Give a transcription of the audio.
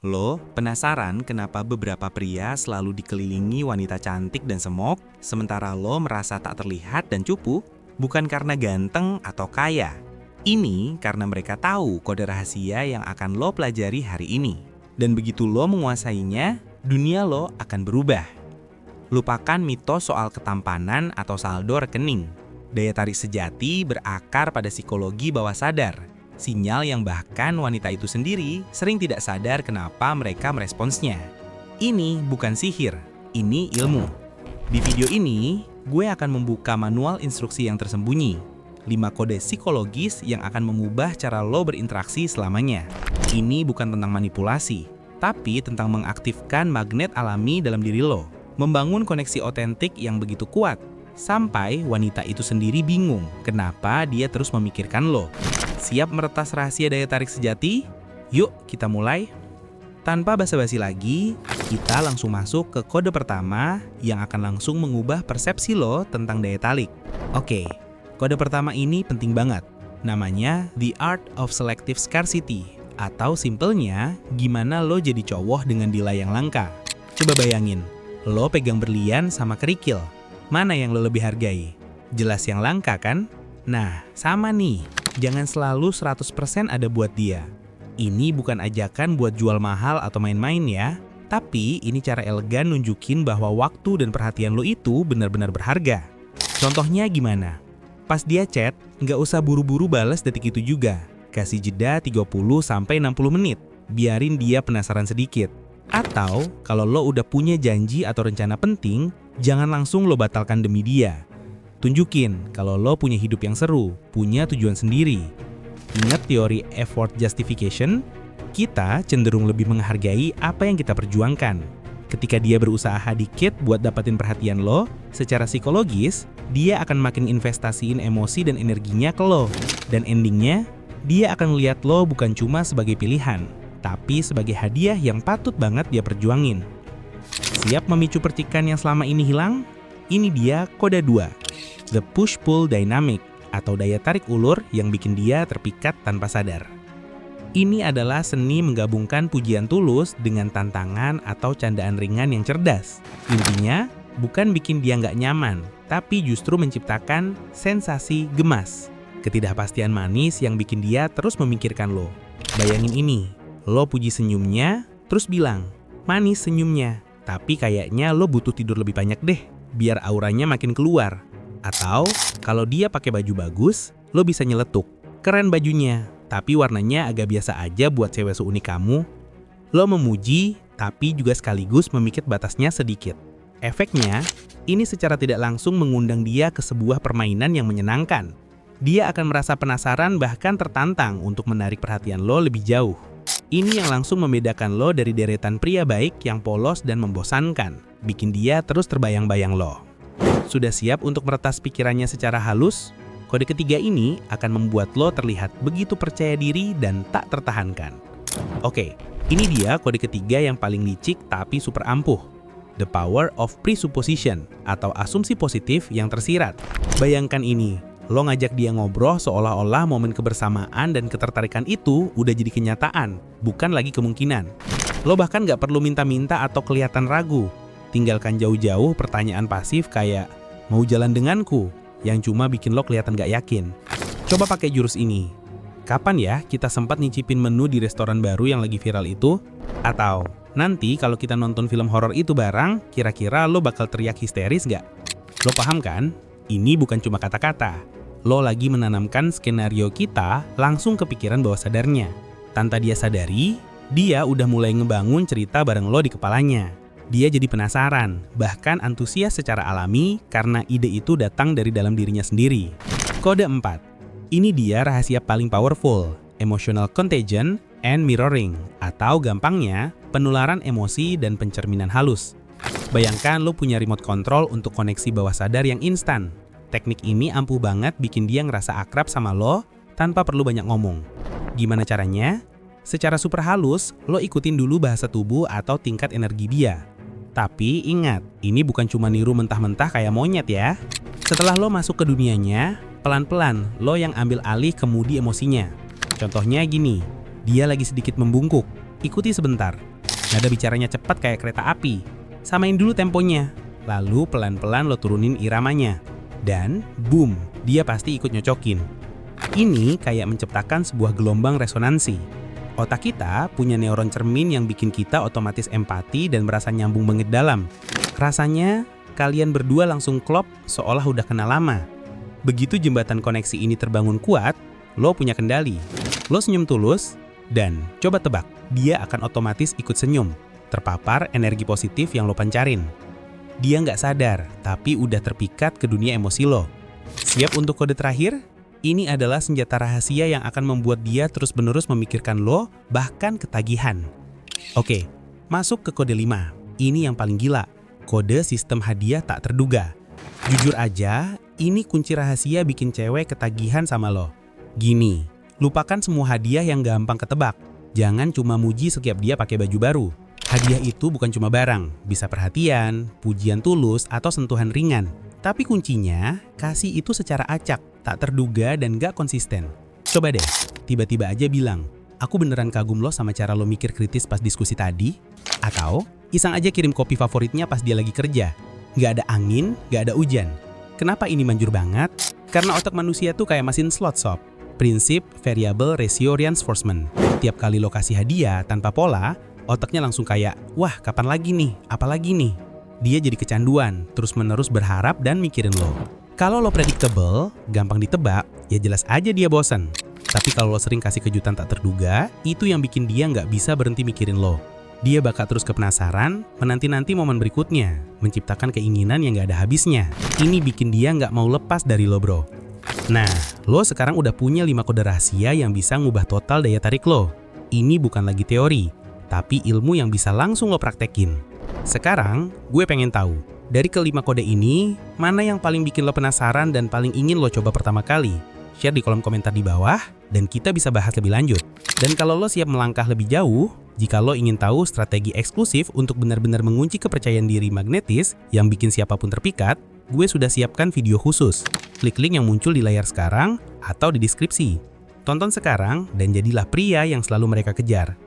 Lo penasaran kenapa beberapa pria selalu dikelilingi wanita cantik dan semok, sementara lo merasa tak terlihat dan cupu? Bukan karena ganteng atau kaya. Ini karena mereka tahu kode rahasia yang akan lo pelajari hari ini. Dan begitu lo menguasainya, dunia lo akan berubah. Lupakan mitos soal ketampanan atau saldo rekening. Daya tarik sejati berakar pada psikologi bawah sadar. Sinyal yang bahkan wanita itu sendiri sering tidak sadar kenapa mereka meresponsnya. Ini bukan sihir, ini ilmu. Di video ini, gue akan membuka manual instruksi yang tersembunyi. 5 kode psikologis yang akan mengubah cara lo berinteraksi selamanya. Ini bukan tentang manipulasi, tapi tentang mengaktifkan magnet alami dalam diri lo. Membangun koneksi otentik yang begitu kuat, sampai wanita itu sendiri bingung kenapa dia terus memikirkan lo. Siap meretas rahasia daya tarik sejati? Yuk kita mulai. Tanpa basa-basi lagi, kita langsung masuk ke kode pertama yang akan langsung mengubah persepsi lo tentang daya tarik. Oke, kode pertama ini penting banget. Namanya The Art of Selective Scarcity, atau simpelnya, gimana lo jadi cowok dengan nilai yang langka. Coba bayangin, lo pegang berlian sama kerikil. Mana yang lo lebih hargai? Jelas yang langka kan? Nah, sama nih. Jangan selalu 100% ada buat dia. Ini bukan ajakan buat jual mahal atau main-main ya. Tapi ini cara elegan nunjukin bahwa waktu dan perhatian lo itu benar-benar berharga. Contohnya gimana? Pas dia chat, nggak usah buru-buru balas detik itu juga. Kasih jeda 30-60 menit. Biarin dia penasaran sedikit. Atau kalau lo udah punya janji atau rencana penting, jangan langsung lo batalkan demi dia. Tunjukin kalau lo punya hidup yang seru, punya tujuan sendiri. Ingat teori effort justification? Kita cenderung lebih menghargai apa yang kita perjuangkan. Ketika dia berusaha dikit buat dapetin perhatian lo, secara psikologis, dia akan makin investasiin emosi dan energinya ke lo. Dan endingnya, dia akan melihat lo bukan cuma sebagai pilihan, tapi sebagai hadiah yang patut banget dia perjuangin. Siap memicu percikan yang selama ini hilang? Ini dia kode 2. The Push-Pull Dynamic, atau daya tarik ulur yang bikin dia terpikat tanpa sadar. Ini adalah seni menggabungkan pujian tulus dengan tantangan atau candaan ringan yang cerdas. Intinya, bukan bikin dia nggak nyaman, tapi justru menciptakan sensasi gemas. Ketidakpastian manis yang bikin dia terus memikirkan lo. Bayangin ini, lo puji senyumnya, terus bilang, manis senyumnya, tapi kayaknya lo butuh tidur lebih banyak deh, biar auranya makin keluar. Atau, kalau dia pakai baju bagus, lo bisa nyeletuk. Keren bajunya, tapi warnanya agak biasa aja buat cewek seunik kamu. Lo memuji, tapi juga sekaligus memikir batasnya sedikit. Efeknya, ini secara tidak langsung mengundang dia ke sebuah permainan yang menyenangkan. Dia akan merasa penasaran bahkan tertantang untuk menarik perhatian lo lebih jauh. Ini yang langsung membedakan lo dari deretan pria baik yang polos dan membosankan. Bikin dia terus terbayang-bayang lo. Sudah siap untuk meretas pikirannya secara halus? Kode ketiga ini akan membuat lo terlihat begitu percaya diri dan tak tertahankan. Oke, ini dia kode ketiga yang paling licik tapi super ampuh. The Power of Presupposition, atau asumsi positif yang tersirat. Bayangkan ini, lo ngajak dia ngobrol seolah-olah momen kebersamaan dan ketertarikan itu udah jadi kenyataan, bukan lagi kemungkinan. Lo bahkan gak perlu minta-minta atau kelihatan ragu. Tinggalkan jauh-jauh pertanyaan pasif kayak, mau jalan denganku? Yang cuma bikin lo kelihatan gak yakin. Coba pakai jurus ini. Kapan ya kita sempat nyicipin menu di restoran baru yang lagi viral itu? Atau, nanti kalau kita nonton film horor itu bareng, kira-kira lo bakal teriak histeris gak? Lo paham kan? Ini bukan cuma kata-kata. Lo lagi menanamkan skenario kita langsung ke pikiran bawah sadarnya. Tanpa dia sadari, dia udah mulai ngebangun cerita bareng lo di kepalanya. Dia jadi penasaran, bahkan antusias secara alami karena ide itu datang dari dalam dirinya sendiri. Kode 4. Ini dia rahasia paling powerful, emotional contagion and mirroring, atau gampangnya, penularan emosi dan pencerminan halus. Bayangkan lo punya remote control untuk koneksi bawah sadar yang instan. Teknik ini ampuh banget bikin dia ngerasa akrab sama lo tanpa perlu banyak ngomong. Gimana caranya? Secara super halus, lo ikutin dulu bahasa tubuh atau tingkat energi dia. Tapi ingat, ini bukan cuma niru mentah-mentah kayak monyet ya. Setelah lo masuk ke dunianya, pelan-pelan lo yang ambil alih kemudi emosinya. Contohnya gini, dia lagi sedikit membungkuk. Ikuti sebentar. Nada bicaranya cepat kayak kereta api. Samain dulu temponya. Lalu pelan-pelan lo turunin iramanya. Dan boom, dia pasti ikut nyocokin. Ini kayak menciptakan sebuah gelombang resonansi. Otak kita punya neuron cermin yang bikin kita otomatis empati dan merasa nyambung banget dalam. Rasanya, kalian berdua langsung klop seolah udah kenal lama. Begitu jembatan koneksi ini terbangun kuat, lo punya kendali. Lo senyum tulus, dan coba tebak, dia akan otomatis ikut senyum. Terpapar energi positif yang lo pancarin. Dia nggak sadar, tapi udah terpikat ke dunia emosi lo. Siap untuk kode terakhir? Ini adalah senjata rahasia yang akan membuat dia terus-menerus memikirkan lo, bahkan ketagihan. Oke, masuk ke kode 5. Ini yang paling gila. Kode sistem hadiah tak terduga. Jujur aja, ini kunci rahasia bikin cewek ketagihan sama lo. Gini, lupakan semua hadiah yang gampang ketebak. Jangan cuma muji setiap dia pakai baju baru. Hadiah itu bukan cuma barang, bisa perhatian, pujian tulus, atau sentuhan ringan. Tapi kuncinya, kasih itu secara acak, tak terduga dan gak konsisten. Coba deh, tiba-tiba aja bilang, aku beneran kagum lo sama cara lo mikir kritis pas diskusi tadi. Atau, iseng aja kirim kopi favoritnya pas dia lagi kerja. Gak ada angin, gak ada hujan. Kenapa ini manjur banget? Karena otak manusia tuh kayak mesin slot shop. Prinsip variable ratio reinforcement. Tiap kali lo kasih hadiah tanpa pola, otaknya langsung kayak, wah kapan lagi nih, apalagi nih. Dia jadi kecanduan, terus-menerus berharap dan mikirin lo. Kalau lo predictable, gampang ditebak, ya jelas aja dia bosan. Tapi kalau lo sering kasih kejutan tak terduga, itu yang bikin dia nggak bisa berhenti mikirin lo. Dia bakal terus kepenasaran, menanti-nanti momen berikutnya, menciptakan keinginan yang nggak ada habisnya. Ini bikin dia nggak mau lepas dari lo, bro. Nah, lo sekarang udah punya 5 kode rahasia yang bisa ngubah total daya tarik lo. Ini bukan lagi teori, tapi ilmu yang bisa langsung lo praktekin. Sekarang, gue pengen tahu, dari ke-5 kode ini, mana yang paling bikin lo penasaran dan paling ingin lo coba pertama kali? Share di kolom komentar di bawah, dan kita bisa bahas lebih lanjut. Dan kalau lo siap melangkah lebih jauh, jika lo ingin tahu strategi eksklusif untuk benar-benar mengunci kepercayaan diri magnetis yang bikin siapapun terpikat, gue sudah siapkan video khusus. Klik link yang muncul di layar sekarang atau di deskripsi. Tonton sekarang dan jadilah pria yang selalu mereka kejar.